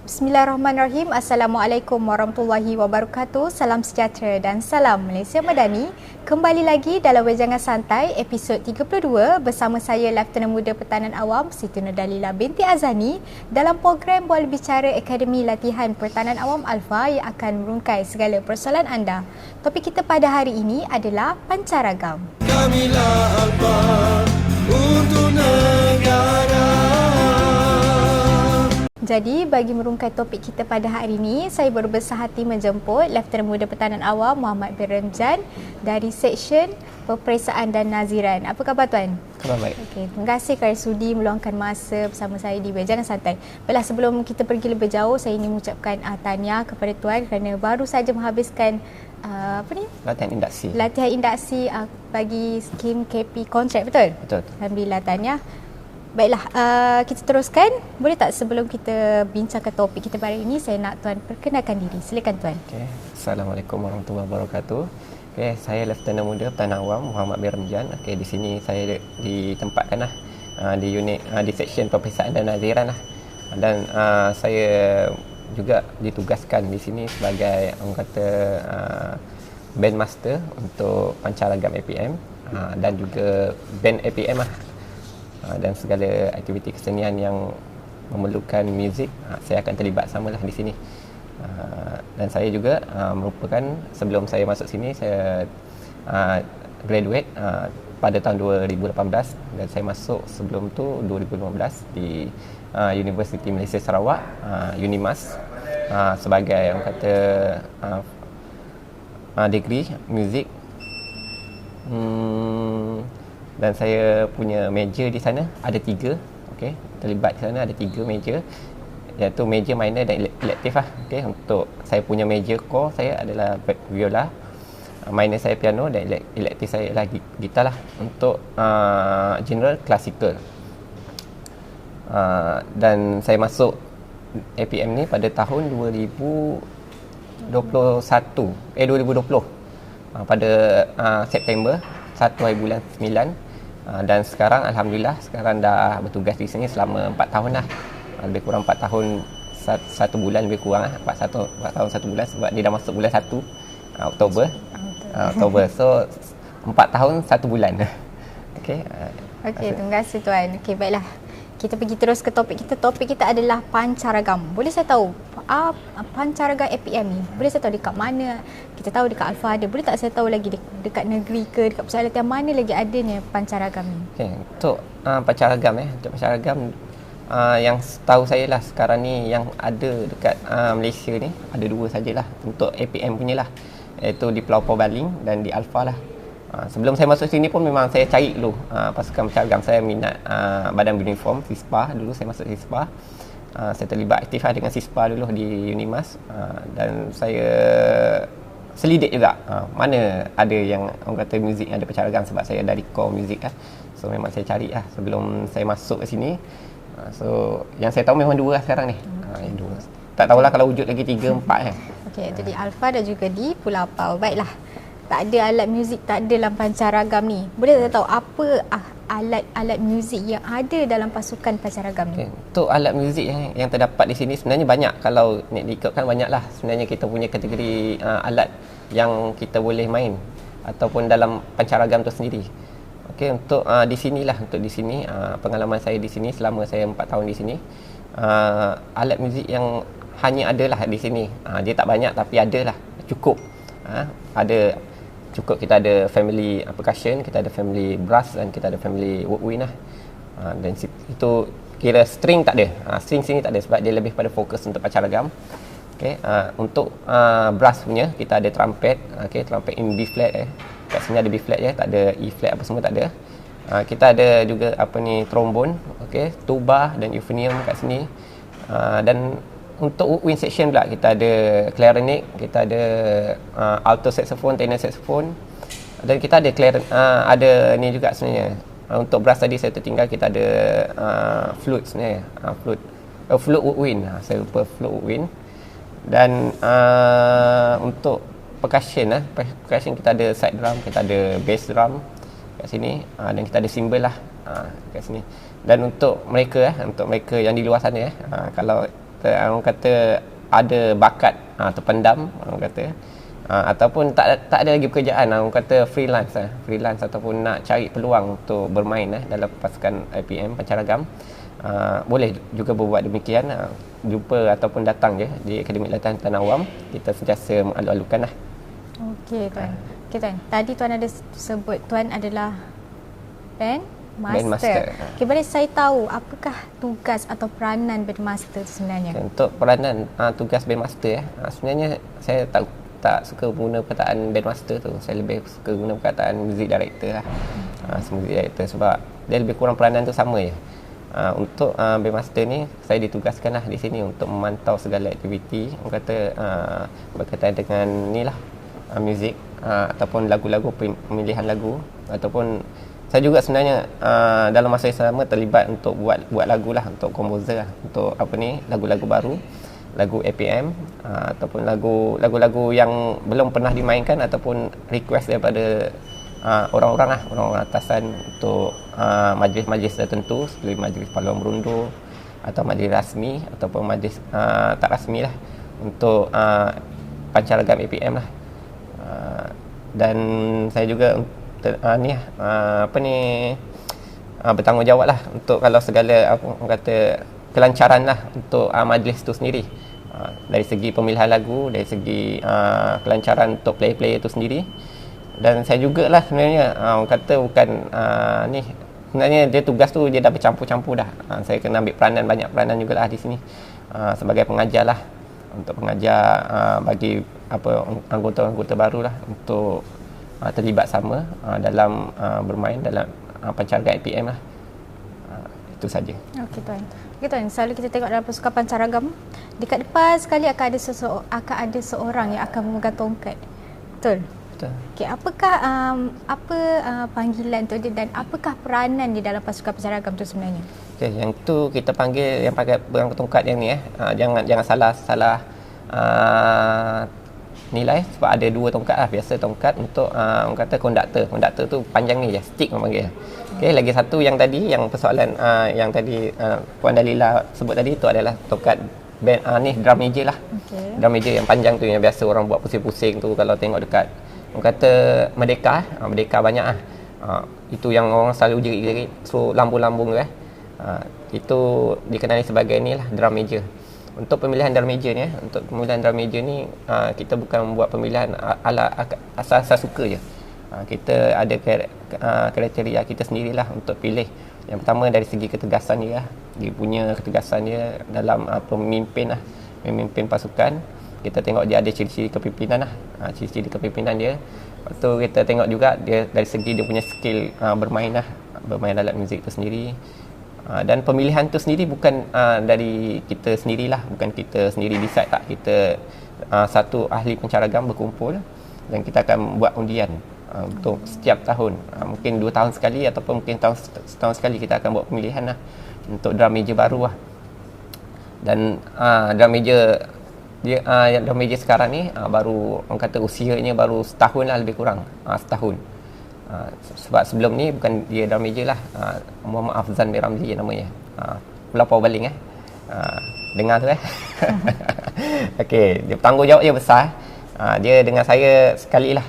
Bismillahirrahmanirrahim. Assalamualaikum warahmatullahi wabarakatuh. Salam sejahtera dan salam Malaysia Madani. Kembali lagi dalam Wejangan Santai episod 32 bersama saya Lieutenant Muda Pertahanan Awam Siti Nurdalila binti Azani dalam program Bola Bicara Akademi Latihan Pertahanan Awam Alfa yang akan merungkai segala persoalan anda. Topik kita pada hari ini adalah pancaragam. Kamilah Alfa untuk negara. Jadi, bagi merungkai topik kita pada hari ini, saya berbesar hati menjemput Lieutenant Muda Pertahanan Awam Muhammad bin Ramjan dari Seksyen Peperiksaan dan Naziran. Apa khabar Tuan? Khabar baik. Okey, terima kasih kerana sudi meluangkan masa bersama saya di Wejangan Santai. Baiklah, sebelum kita pergi lebih jauh, saya ingin mengucapkan tahniah kepada Tuan kerana baru saja menghabiskan latihan induksi bagi skim KP kontrak, betul? Betul. Alhamdulillah, tahniah. Baiklah, kita teruskan. Boleh tak sebelum kita bincangkan topik kita pada ini, saya nak Tuan perkenalkan diri. Silakan Tuan. Okay. Assalamualaikum warahmatullahi wabarakatuh. Okay, saya Lieutenant Muda Pertahanan Awam Muhammad bin Ramjan. Okay, di sini saya ditempatkan di unit di Seksyen Peperiksaan dan Naziran dan saya juga ditugaskan di sini sebagai orang kata band master untuk pancaragam APM dan juga band APM dan segala aktiviti kesenian yang memerlukan muzik, saya akan terlibat samalah di sini. Dan saya juga merupakan, sebelum saya masuk sini, saya graduate pada tahun 2018 dan saya masuk sebelum tu 2015 di Universiti Malaysia Sarawak, UNIMAS, sebagai orang kata degree muzik. Dan saya punya major di sana ada 3, okey, terlibat di sana ada 3 major, iaitu major, minor dan elective okey. Untuk saya punya major core saya adalah viola, minor saya piano dan elective saya adalah gitar untuk general classical. Dan saya masuk APM ni pada tahun 2020 pada September 1 hari bulan 9. Dan sekarang Alhamdulillah sekarang dah bertugas di sini selama 4 tahun dah. Lebih kurang 4 tahun 1 bulan lebih kurang 4 tahun 1 bulan sebab dia dah masuk bulan 1 Oktober. So 4 tahun 1 bulan. Okey. Okey, terima kasih Tuan. Okey, baiklah. Kita pergi terus ke topik kita. Topik kita adalah pancaragam. Boleh saya tahu pancaragam APM ni? Boleh saya tahu dekat mana? Kita tahu dekat Alfa ada. Boleh tak saya tahu lagi dekat negeri ke, dekat pusat latihan mana lagi adanya pancaragam ni? Okey, untuk pancaragam untuk pancaragam yang tahu saya lah sekarang ni yang ada dekat Malaysia ni ada 2 sajalah untuk APM punyalah, iaitu di Pulau Baling dan di Alfa lah. Sebelum saya masuk sini pun memang saya cari dulu pasukan pancaragam. Saya minat badan beruniform SISPA. Dulu saya masuk SISPA. Saya terlibat aktif dengan SISPA dulu di UNIMAS, dan saya selidik juga mana ada yang orang kata muzik yang ada pancaragam, sebab saya dari core muzik so memang saya cari sebelum saya masuk ke sini. So yang saya tahu memang 2 sekarang ni. Yang 2. Tak tahulah kalau wujud lagi 3, 4 Okey, itu di Alfa dan juga di Pulau Pau. Baiklah. Tak ada alat muzik, tak ada dalam pancaragam ni. Boleh saya tahu apa alat muzik yang ada dalam pasukan pancaragam ni? Untuk alat muzik yang terdapat di sini sebenarnya banyak. Kalau nak diikutkan banyaklah. Sebenarnya kita punya kategori alat yang kita boleh main ataupun dalam pancaragam tu sendiri. Okey, untuk di sinilah, untuk di sini pengalaman saya di sini selama saya 4 tahun di sini, alat muzik yang hanya adalah di sini. Dia tak banyak tapi adalah cukup. Ada cukup. Kita ada family percussion, kita ada family brass dan kita ada family woodwind dan itu kira string tak ada. String sini tak ada sebab dia lebih pada fokus untuk pancaragam. Okey, untuk brass punya kita ada trumpet, trumpet in B flat kat sini ada B flat je, tak ada E flat apa semua tak ada. Kita ada juga trombone, tuba dan euphonium kat sini. Dan untuk woodwind section pula kita ada clarinet, kita ada alto saxophone, tenor saxophone, dan kita ada ada ni juga sebenarnya. Untuk brass tadi saya tertinggal, kita ada flute sebenarnya, flute woodwind. Saya lupa flute woodwind. Dan untuk percussion kita ada side drum, kita ada bass drum kat sini, dan kita ada cymbal kat sini. Dan untuk mereka yang di luar sana kalau orang kata ada bakat terpendam, orang kata, ataupun tak ada lagi pekerjaan, orang kata freelance ataupun nak cari peluang untuk bermain dalam pasukan IPM Pancaragam, boleh juga berbuat demikian. Jumpa ataupun datang je di Akademik Latihan Pertahanan Awam, kita sentiasa mengalu-alukan lah. Okey tuan. Okey tuan, tadi tuan ada sebut tuan adalah band master. Okey, boleh saya tahu apakah tugas atau peranan band master tu sebenarnya? Untuk peranan tugas band master, sebenarnya saya tak suka guna perkataan band master tu. Saya lebih suka guna perkataan music director lah. Music director, sebab dia lebih kurang peranan tu sama je. Untuk band master ni, saya ditugaskan lah di sini untuk memantau segala aktiviti, orang kata berkaitan dengan ni lah, muzik, ataupun lagu-lagu, pemilihan lagu, ataupun saya juga sebenarnya dalam masa yang sama terlibat untuk buat lagu lah, untuk komposer lah, untuk lagu-lagu baru, lagu APM, ataupun lagu-lagu yang belum pernah dimainkan, ataupun request daripada orang-orang atasan untuk majlis-majlis tertentu, seperti majlis pahlawan berundur atau majlis rasmi ataupun majlis tak rasmi lah, untuk Pancaragam APM lah. Dan saya juga bertanggungjawab lah untuk kalau segala orang kata kelancaran lah untuk majlis tu sendiri, dari segi pemilihan lagu, dari segi kelancaran untuk player-player tu sendiri. Dan saya jugalah sebenarnya orang kata bukan sebenarnya dia tugas tu dia dah bercampur-campur dah. Saya kena ambil banyak peranan jugalah di sini, sebagai pengajar lah, untuk pengajar bagi anggota-anggota baru lah untuk terlibat sama dalam bermain dalam Pancaragam IPM lah. Itu saja. Okey tuan. Selalu kita tengok dalam pasukan Pancaragam, dekat depan sekali akan ada seorang yang akan memegang tongkat. Betul? Okey, apakah panggilan tu dia dan apakah peranan di dalam pasukan Pancaragam tu sebenarnya? Okey, yang tu kita panggil yang pakai pegang tongkat yang ni jangan salah nilai, sebab ada dua tongkat lah. Biasa tongkat untuk orang kata konduktor tu panjang ni je, stick orang panggil. Okey, lagi satu yang tadi, yang persoalan yang tadi Puan Dalila sebut tadi, tu adalah tongkat band ni drum major lah. Okay. Drum major yang panjang tu, yang biasa orang buat pusing-pusing tu kalau tengok dekat orang kata Merdeka banyak lah. Itu yang orang selalu jerit-jerit, so lambung-lambung tu itu dikenali sebagai ni lah, drum major. Untuk pemilihan drum major ni, kita bukan buat pemilihan ala asal-asal suka je. Kita ada kriteria kita sendirilah untuk pilih. Yang pertama dari segi ketegasan dia punya ketegasan dia dalam memimpin pasukan. Kita tengok dia ada ciri-ciri kepimpinan lah, ciri-ciri kepimpinan dia. Lepas tu kita tengok juga dia dari segi dia punya skill bermain alat muzik tu sendiri. Dan pemilihan tu sendiri bukan dari kita sendirilah, bukan kita sendiri decide, tak. Kita satu ahli Pancaragam berkumpul dan kita akan buat undian untuk setiap tahun, mungkin 2 tahun sekali ataupun mungkin setahun sekali kita akan buat pemilihan lah untuk drum major baru lah. Dan drum major sekarang ni baru, orang kata usianya baru setahun lah, lebih kurang setahun. Sebab sebelum ni bukan dia drum major lah, Muhammad Afzan bin Ramli namanya, Pulau Baling dengar tu Okey, dia tanggungjawab dia besar. Dia dengan saya sekali lah,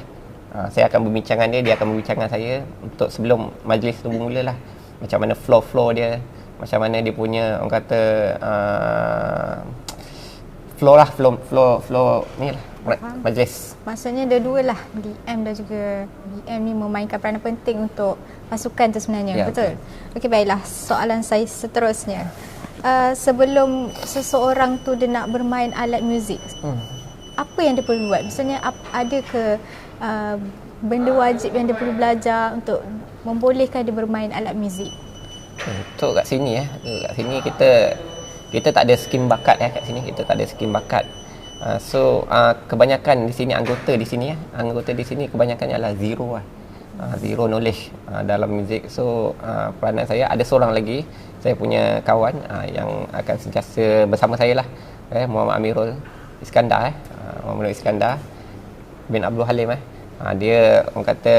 saya akan berbincang dia akan berbincang dengan saya untuk sebelum majlis tu bermula lah, macam mana flow dia, macam mana dia punya orang kata flow ni lah majlis. Maksudnya dua-dua lah, DM dan juga BM ni memainkan peranan penting untuk pasukan tu sebenarnya, betul? Okey, baiklah, soalan saya seterusnya. Sebelum seseorang tu dia nak bermain alat muzik, apa yang dia perlu buat? Maksudnya ada ke benda wajib yang dia perlu belajar untuk membolehkan dia bermain alat muzik? Untuk kat sini kita tak ada skim bakat kat sini, kita tak ada skim bakat. So kebanyakan di sini anggota di sini kebanyakannya adalah zero knowledge dalam muzik. So peranan saya, ada seorang lagi saya punya kawan yang akan sentiasa bersama saya lah, Muhammad Amirul Iskandar Muhammad Iskandar bin Abdul Halim. Dia orang kata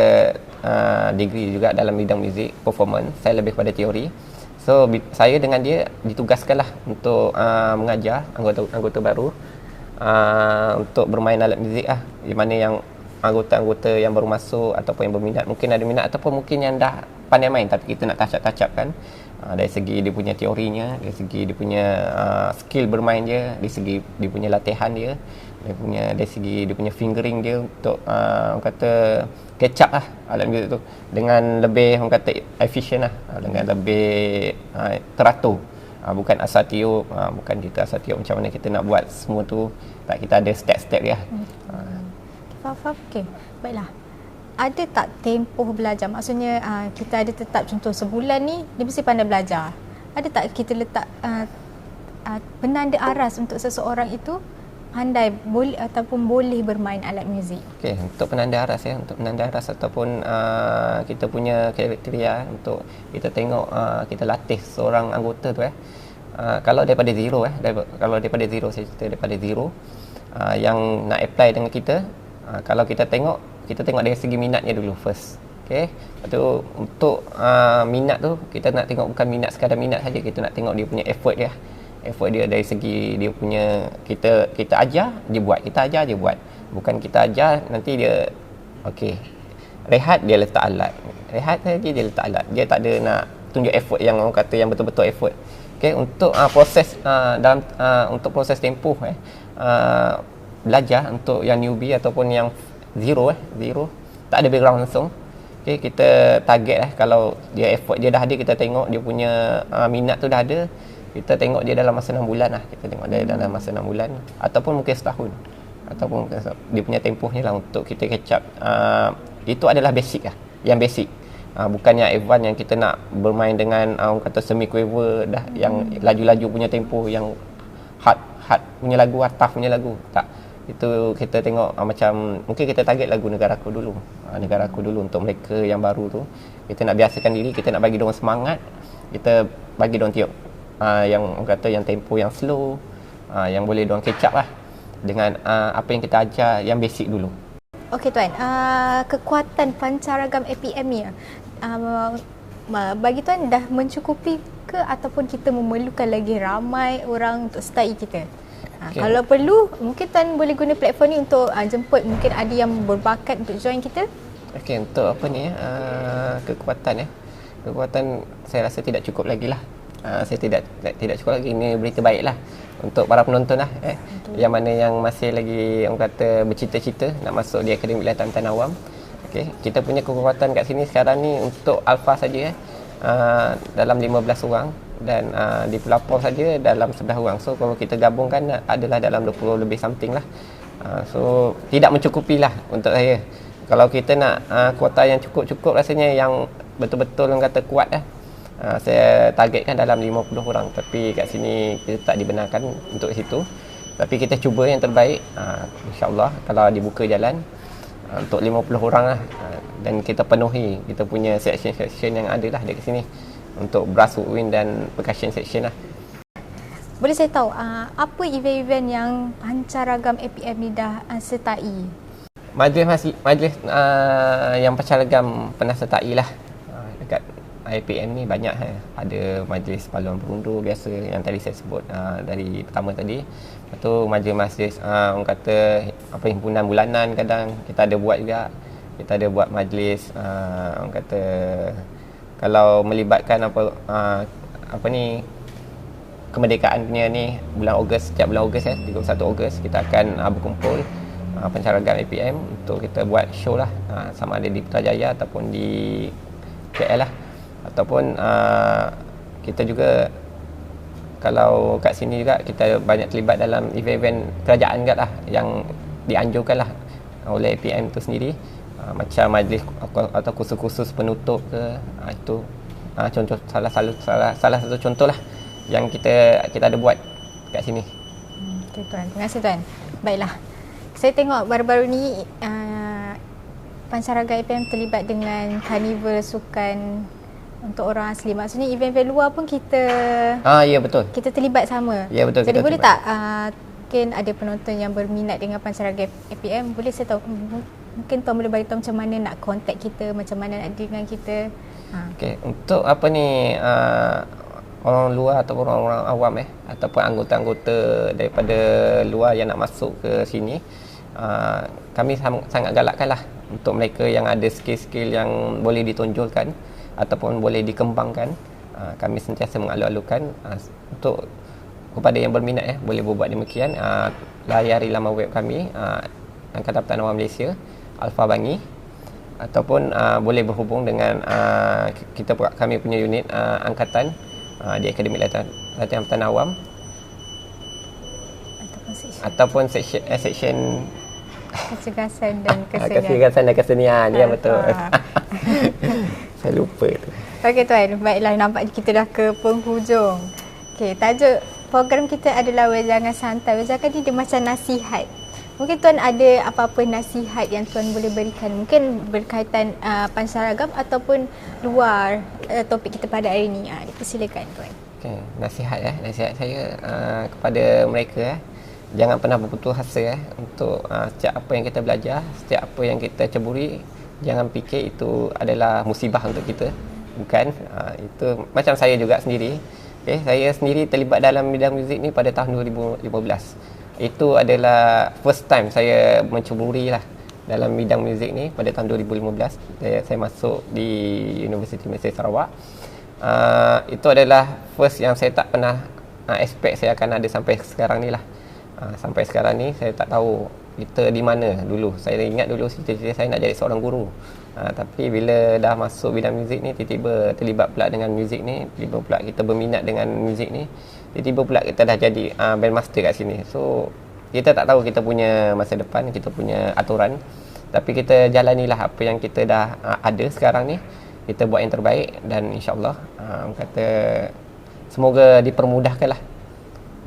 degree juga dalam bidang muzik performance, saya lebih pada teori. So So saya dengan dia ditugaskanlah untuk mengajar anggota baru untuk bermain alat muzik lah. Di mana yang anggota-anggota yang baru masuk ataupun yang berminat, mungkin ada minat ataupun mungkin yang dah pandai main tapi kita nak touch-up kan. Dari segi dia punya teorinya, dari segi dia punya skill bermain dia, dari segi dia punya latihan dia, dari segi dia punya fingering dia untuk orang kata catch up lah alat muzik tu dengan lebih orang kata efisien lah, dengan lebih teratur. Bukan asal tiup, bukan kita asal tiup macam mana kita nak buat semua tu, tak, kita ada step-step dia. Faham. Okey, baiklah. Ada tak tempoh belajar? Maksudnya kita ada tetap contoh sebulan ni dia mesti pandai belajar. Ada tak kita letak penanda aras untuk seseorang itu pandai boleh ataupun boleh bermain alat muzik? Okey, untuk penanda aras untuk penanda aras ataupun kita punya kriteria untuk kita tengok kita latih seorang anggota tu kalau daripada zero kalau daripada zero, saya cerita daripada zero yang nak apply dengan kita, kalau kita tengok dari segi minatnya dulu first. Okey. Lepas tu untuk minat tu kita nak tengok bukan minat sekadar minat saja, kita nak tengok dia punya effort dia. Effort dia dari segi dia punya kita ajar dia buat, kita ajar dia buat. Bukan kita ajar nanti dia okey. Rehat dia letak alat. Rehat saja dia letak alat. Dia tak ada nak tunjuk effort yang orang kata yang betul-betul effort. Okey, untuk proses dalam untuk proses tempoh belajar untuk yang newbie ataupun yang zero tak ada background langsung. Okey, kita target kalau dia effort dia dah ada, kita tengok dia punya minat tu dah ada, kita tengok dia dalam masa 6 bulan lah, kita tengok dia dalam masa 6 bulan ataupun mungkin setahun ataupun dia punya tempohnya lah untuk kita catch up. Itu adalah basic lah, yang basic. Bukan yang advance yang kita nak bermain dengan orang kata semi quiver dah, yang laju-laju punya tempoh, yang hard punya lagu, tough punya lagu, tak. Itu kita tengok macam mungkin kita target lagu Negaraku Dulu. Negaraku Dulu untuk mereka yang baru tu, kita nak biasakan diri, kita nak bagi diorang semangat, kita bagi diorang tiup yang orang kata yang tempo yang slow, yang boleh diorang catch up lah dengan apa yang kita ajar yang basic dulu. Okey tuan, kekuatan pancaragam APM ni bagi tuan dah mencukupi ke ataupun kita memerlukan lagi ramai orang untuk sertai kita? Okay. Kalau perlu, mungkin tuan boleh guna platform ni untuk jemput mungkin ada yang berbakat untuk join kita. Okey, untuk apa ni kekuatan saya rasa tidak cukup lagi lah. Saya tidak cukup lagi. Ini berita baik lah untuk para penonton lah yang mana yang masih lagi orang kata bercita-cita nak masuk di Akademi Latihan Awam. Okey, kita punya kekuatan kat sini sekarang ni untuk Alpha saja dalam 15 orang dan di pelapor saja dalam 11 orang. So kalau kita gabungkan adalah dalam 20 lebih something lah. So tidak mencukupi lah untuk saya. Kalau kita nak kuota yang cukup rasanya yang betul-betul orang kata kuat saya targetkan dalam 50 orang, tapi kat sini kita tak dibenarkan untuk situ. Tapi kita cuba yang terbaik, insya-Allah kalau dibuka jalan untuk 50 orang lah, dan kita penuhi kita punya section yang ada lah dekat sini untuk brass, woodwind dan percussion section lah. Boleh saya tahu apa event-event yang pancaragam APM ni dah sertai? Majlis yang pancaragam pernah sertai lah dekat APM ni banyak. Ada majlis paluan berundur biasa yang tadi saya sebut dari pertama tadi. Lepas tu majlis orang kata himpunan bulanan kadang kita ada buat juga. Kita ada buat majlis orang kata kalau melibatkan kemerdekaan punya ni bulan Ogos, setiap bulan Ogos 31 Ogos kita akan berkumpul pancaragam APM untuk kita buat show lah, sama ada di Putrajaya ataupun di KL lah, ataupun kita juga kalau kat sini juga kita banyak terlibat dalam event-event kerajaan juga lah yang dianjurkan lah oleh APM tu sendiri, macam majlis atau kursus-kursus penutup ke, itu contoh salah satu contoh lah yang kita ada buat kat sini. Okay, tuan. Terima kasih tuan. Baiklah, saya tengok baru-baru ni pancaragam APM terlibat dengan karnival sukan untuk orang asli. Maksudnya event-event luar pun kita ya betul. Kita terlibat sama. Ya betul. Jadi boleh terlibat. Tak mungkin ada penonton yang berminat dengan pancaragam APM, boleh saya tahu mungkin tuan boleh beritahu macam mana nak contact kita, macam mana nak dengan kita? Okey, untuk apa ni orang luar ataupun orang-orang awam ataupun anggota-anggota daripada luar yang nak masuk ke sini, kami sangat galakkanlah untuk mereka yang ada skill-skill yang boleh ditonjolkan ataupun boleh dikembangkan. Kami sentiasa mengalu-alukan untuk kepada yang berminat boleh berbuat demikian. Layari laman web kami, Angkatan Pertahanan Awam Malaysia Alpha Bangi, ataupun boleh berhubung dengan kami punya unit angkatan di Akademi Latihan Pertahanan Awam ataupun section Kecergasan dan kesenian. Kecergasan dan kesenian. Ya, betul. Saya lupa tu. Okey tuan, baiklah, nampak kita dah ke penghujung. Okey, tajuk program kita adalah Wejangan Santai. Wejangan ni dia macam nasihat. Mungkin tuan ada apa-apa nasihat yang tuan boleh berikan, mungkin berkaitan pansaragam ataupun luar topik kita pada hari ini. Dipersilakan tuan. Okey, nasihat saya kepada mereka jangan pernah berputus asa untuk setiap apa yang kita belajar, setiap apa yang kita ceburi, jangan fikir itu adalah musibah untuk kita. Bukan. Itu macam saya juga sendiri. Okay, saya sendiri terlibat dalam bidang muzik ni pada tahun 2015. Itu adalah first time saya menceburi lah dalam bidang muzik ni pada tahun 2015. Saya masuk di Universiti Malaysia Sarawak. Itu adalah first yang saya tak pernah expect saya akan ada sampai sekarang ni lah. Sampai sekarang ni saya tak tahu kita di mana dulu. Saya ingat dulu cita-cita saya nak jadi seorang guru. Tapi bila dah masuk bidang muzik ni, tiba-tiba terlibat pula dengan muzik ni, tiba-tiba pula kita berminat dengan muzik ni, tiba-tiba pula kita dah jadi band master kat sini. So kita tak tahu kita punya masa depan, kita punya aturan, tapi kita jalanilah apa yang kita dah ada sekarang ni. Kita buat yang terbaik dan insya-Allah kata semoga dipermudahkanlah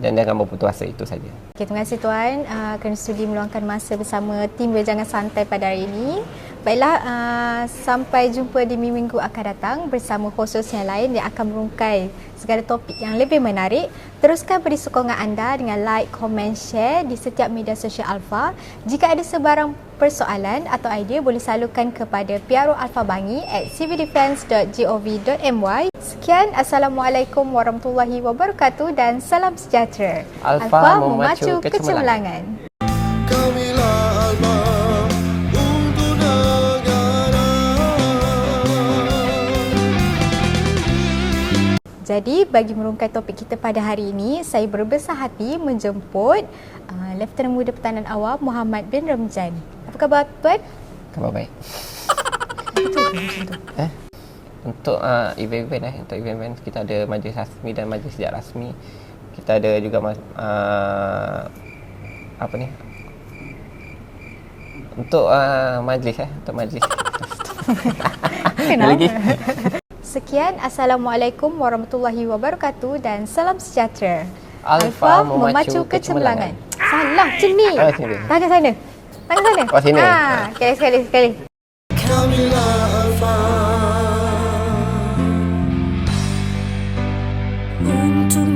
dan jangan berputus asa, itu saja. Okay, terima kasih tuan kerana sudi meluangkan masa bersama tim Wejangan Santai pada hari ini. Baiklah, sampai jumpa di minggu akan datang bersama khusus yang lain yang akan merungkai segala topik yang lebih menarik. Teruskan beri sokongan anda dengan like, komen, share di setiap media sosial Alpha. Jika ada sebarang persoalan atau idea, boleh salurkan kepada PRO Alpha Bangi at civildefence.gov.my. Sekian, Assalamualaikum warahmatullahi wabarakatuh dan salam sejahtera. Alpha memacu kecemerlangan. Jadi, bagi merungkai topik kita pada hari ini, saya berbesar hati menjemput Lieutenant Muda Pertahanan Awam Muhammad bin Ramjan. Apa khabar tuan? Khabar baik. Untuk event-event kita ada majlis rasmi dan majlis tidak rasmi. Kita ada juga untuk majlis untuk majlis. Kenapa? Sekian, Assalamualaikum warahmatullahi wabarakatuh dan salam sejahtera. Alpha memacu kecemerlangan. Salah macam ni. Tangan sana. Tangan sana. Oh, sini. Sekali. Kamilah Alpha. Untuk